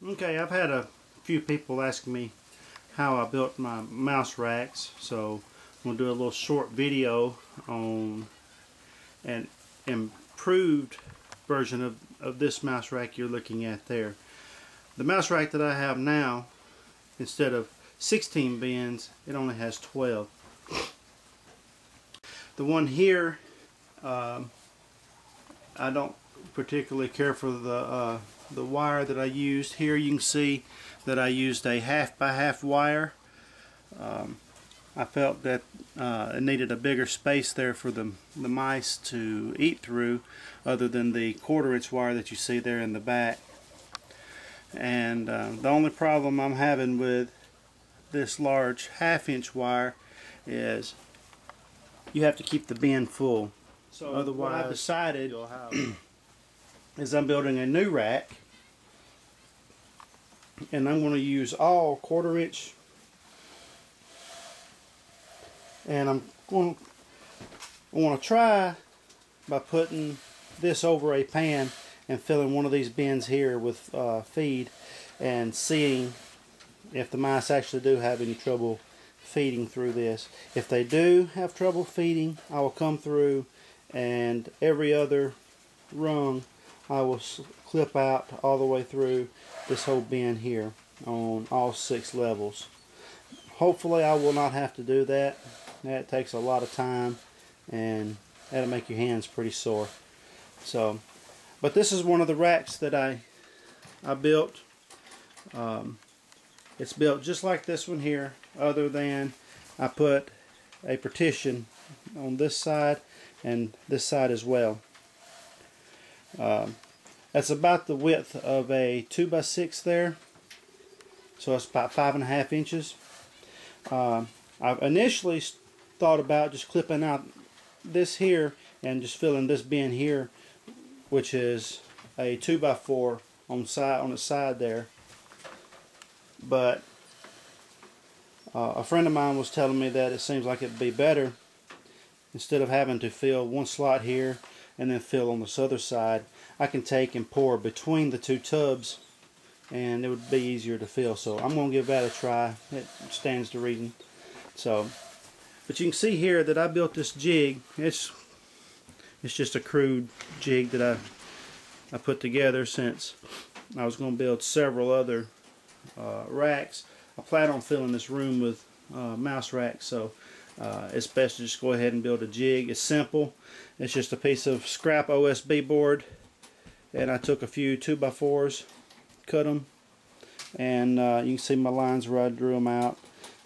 Okay, I've had a few people ask me how I built my mouse racks, so I'm going to do a little short video on an improved version of this mouse rack you're looking at there. The mouse rack that I have now, instead of 16 bins, it only has 12. The one here, I don't particularly care for the wire that I used. Here you can see that I used a half by half wire. I felt that it needed a bigger space there for the mice to eat through, other than the 1/4 inch wire that you see there in the back. And the only problem I'm having with this large 1/2 inch wire is you have to keep the bin full. So otherwise, what I've decided is I'm building a new rack, and I'm going to use all 1/4 inch, and I want to try by putting this over a pan and filling one of these bins here with feed, and seeing if the mice actually do have any trouble feeding through this. If they do have trouble feeding, I will come through and every other rung I will clip out all the way through this whole bin here on all 6 levels. Hopefully I will not have to do that. That takes a lot of time and that'll make your hands pretty sore. So, but this is one of the racks that I built. It's built just like this one here, other than I put a partition on this side and this side as well. That's about the width of a 2x6 there, so it's about 5.5 inches. I've initially thought about just clipping out this here and just filling this bin here, which is a 2x4 on the side there. But a friend of mine was telling me that it seems like it'd be better, instead of having to fill one slot here and then fill on this other side, I can take and pour between the 2 tubs and it would be easier to fill. So I'm going to give that a try. It stands to reason. So, but you can see here that I built this jig. It's just a crude jig that I put together, since I was going to build several other racks. I plan on filling this room with mouse racks, so it's best to just go ahead and build a jig. It's simple. It's just a piece of scrap OSB board, and I took a few 2x4s, cut them, and you can see my lines where I drew them out,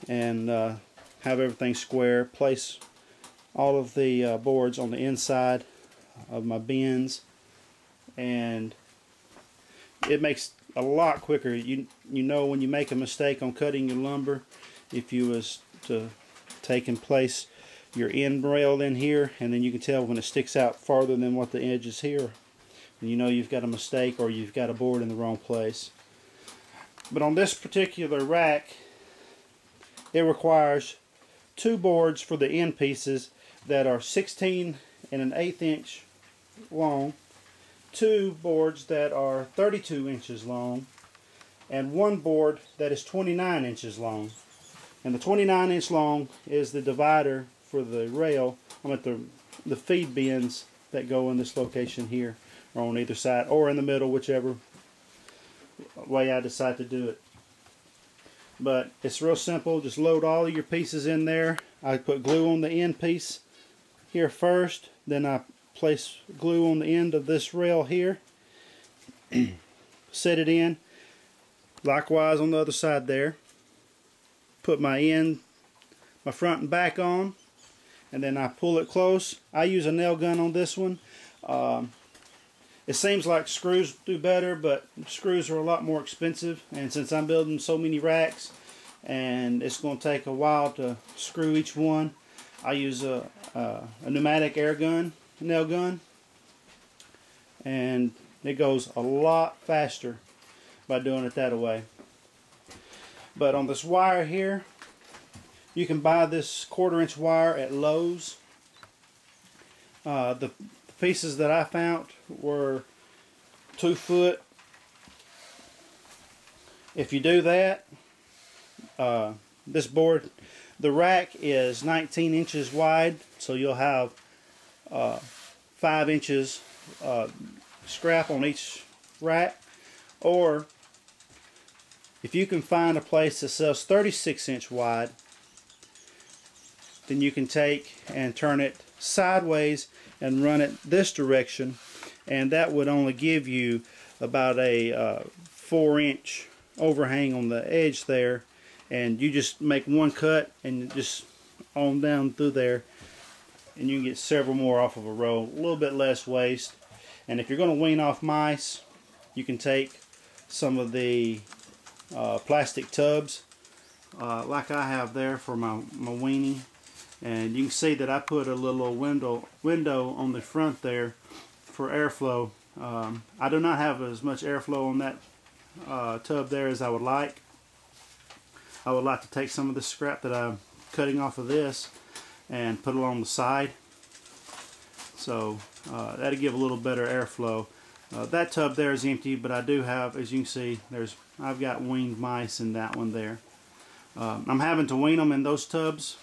and have everything square. Place all of the boards on the inside of my bins, and it makes a lot quicker. You know, when you make a mistake on cutting your lumber, if you was to take and place your end rail in here, and then you can tell when it sticks out farther than what the edge is here, and you know you've got a mistake or you've got a board in the wrong place. But on this particular rack, it requires 2 boards for the end pieces that are 16 1/8 inch long, 2 boards that are 32 inches long, and 1 board that is 29 inches long. And the 29 inch long is the divider for the rail. I'm at the feed bins that go in this location here, or on either side, or in the middle, whichever way I decide to do it. But it's real simple. Just load all of your pieces in there. I put glue on the end piece here first, then I place glue on the end of this rail here, set it in, likewise on the other side there. Put my front and back on, and then I pull it close. I use a nail gun on this one. It seems like screws do better, but screws are a lot more expensive, and since I'm building so many racks and it's going to take a while to screw each one, I use a pneumatic air gun, nail gun, and it goes a lot faster by doing it that way. But on this wire here, you can buy this 1/4 inch wire at Lowe's. The pieces that I found were 2 foot If you do that, this board, the rack is 19 inches wide, so you'll have 5 inches scrap on each rack. Or if you can find a place that sells 36-inch wide, then you can take and turn it sideways and run it this direction, and that would only give you about a 4-inch overhang on the edge there, and you just make one cut and just on down through there, and you can get several more off of a row, a little bit less waste. And if you're going to wean off mice, you can take some of the plastic tubs like I have there for my weaning, and you can see that I put a little window on the front there for airflow. I do not have as much airflow on that tub there as I would like. I would like to take some of the scrap that I'm cutting off of this and put it along the side, so that'll give a little better airflow. That tub there is empty, but I do have, as you can see, I've got weaned mice in that one there. I'm having to wean them in those tubs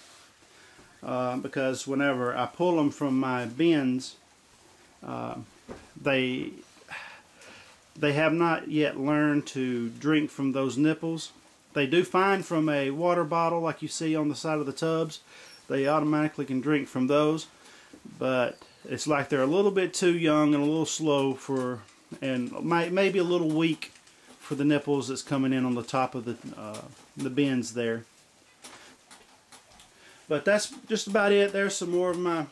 because whenever I pull them from my bins, they have not yet learned to drink from those nipples. They do fine from a water bottle like you see on the side of the tubs. They automatically can drink from those, but it's like they're a little bit too young and a little slow for, and maybe a little weak for the nipples that's coming in on the top of the bins there. But that's just about it. There's some more of my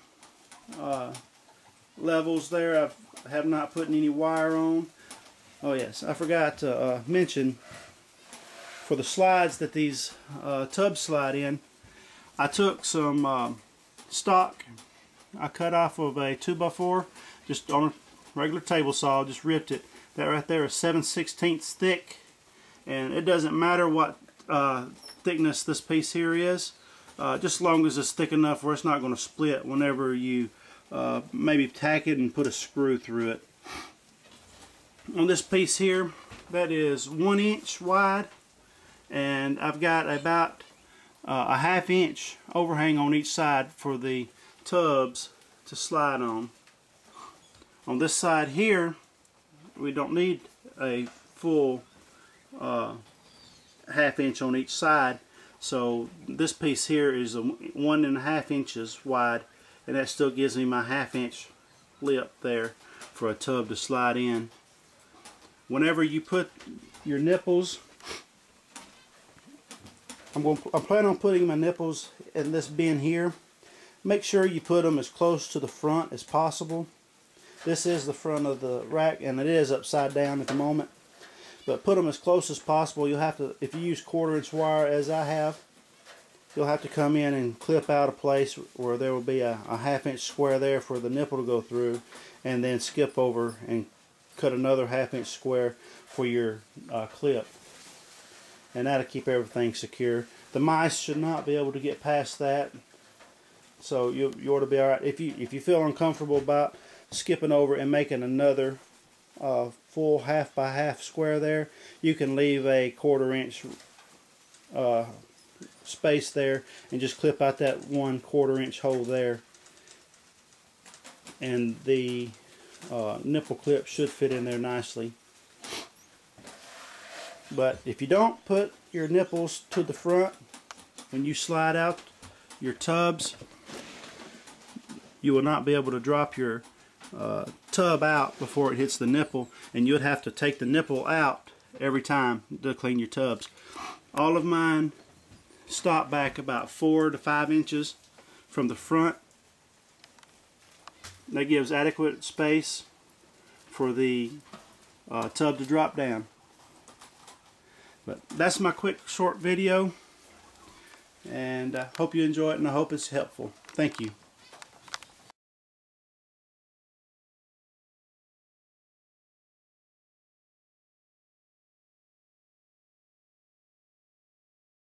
levels there. I have not put any wire on. Oh yes, I forgot to mention, for the slides that these tubs slide in, I took some stock I cut off of a 2x4 just on a regular table saw, just ripped it. That right there is 7/16 thick, and it doesn't matter what thickness this piece here is, just as long as it's thick enough where it's not going to split whenever you maybe tack it and put a screw through it. On this piece here, that is 1 inch wide, and I've got about a 1/2 inch overhang on each side for the tubs to slide on. On this side here, we don't need a full 1/2 inch on each side, so this piece here is 1.5 inches wide, and that still gives me my 1/2 inch lip there for a tub to slide in. Whenever you put your nipples, I'm planning on putting my nipples in this bin here. Make sure you put them as close to the front as possible. This is the front of the rack, and it is upside down at the moment. But put them as close as possible. You'll have to, if you use 1/4 inch wire as I have, you'll have to come in and clip out a place where there will be a 1/2 inch square there for the nipple to go through, and then skip over and cut another 1/2 inch square for your clip. And that'll keep everything secure. The mice should not be able to get past that, so you ought to be alright. If you feel uncomfortable about skipping over and making another full 1/2 by 1/2 square there, you can leave a 1/4 inch space there and just clip out that 1/4 inch hole there, and the nipple clip should fit in there nicely. But if you don't put your nipples to the front when you slide out your tubs, you will not be able to drop your tub out before it hits the nipple, and you'd have to take the nipple out every time to clean your tubs. All of mine stop back about 4 to 5 inches from the front. That gives adequate space for the tub to drop down. But that's my quick short video, and I hope you enjoy it, and I hope it's helpful. Thank you.